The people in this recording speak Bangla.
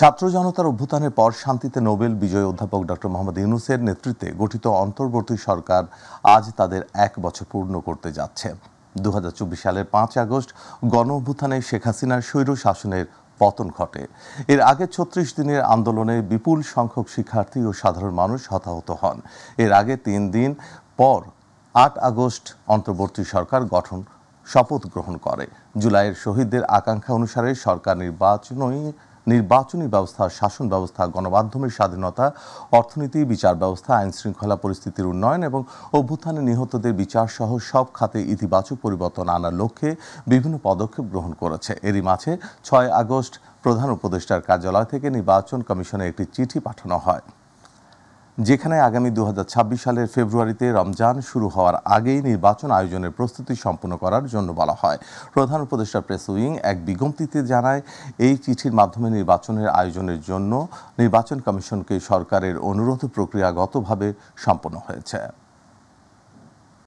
ছাত্র জনতার অভ্যুত্থানের পর শান্তিতে নোবেল বিজয়ী অধ্যাপক ডক্টর মোহাম্মদ ইউনূসের নেতৃত্বে গঠিত অন্তর্বর্তী সরকার আজ তাদের ১ বছর পূর্ণ করতে যাচ্ছে। ২০২৪ সালের ৫ আগস্ট গণ অভ্যুত্থানে শেখ হাসিনার স্বৈর শাসনের পতন ঘটে। এর আগে ৩৬ দিনের আন্দোলনে বিপুল সংখ্যক শিক্ষার্থী ও সাধারণ মানুষ হতাহত হন। এর আগে ৩ দিন পর ৮ আগস্ট অন্তর্বর্তী সরকার গঠন শপথ গ্রহণ করে। জুলাইয়ের শহীদদের আকাঙ্ক্ষা অনুসারে সরকার নির্বাচনী ব্যবস্থা, শাসন ব্যবস্থা, গণমাধ্যমের স্বাধীনতা, অর্থনীতি, বিচার ব্যবস্থা, আইন শৃঙ্খলা পরিস্থিতির উন্নয়ন এবং অভ্যুত্থানে নিহতদের বিচার সহ সব খাতে ইতিবাচক পরিবর্তন আনার লক্ষ্যে বিভিন্ন পদক্ষেপ গ্রহণ করেছে। এরই মাঝে ৬ আগস্ট প্রধান উপদেষ্টার কার্যালয় থেকে নির্বাচন কমিশনে একটি চিঠি পাঠানো হয়, যেখানে আগামী ২০২৬ সালের ফেব্রুয়ারিতে রমজান শুরু হওয়ার আগেই নির্বাচন আয়োজনের প্রস্তুতি সম্পন্ন করার জন্য বলা হয়। প্রধান উপদেষ্টা প্রেস উইং এক বিজ্ঞপ্তিতে জানায়, এই চিঠির মাধ্যমে নির্বাচনের আয়োজনের জন্য নির্বাচন কমিশনকে সরকারের অনুরোধ প্রক্রিয়াগতভাবে সম্পন্ন হয়েছে।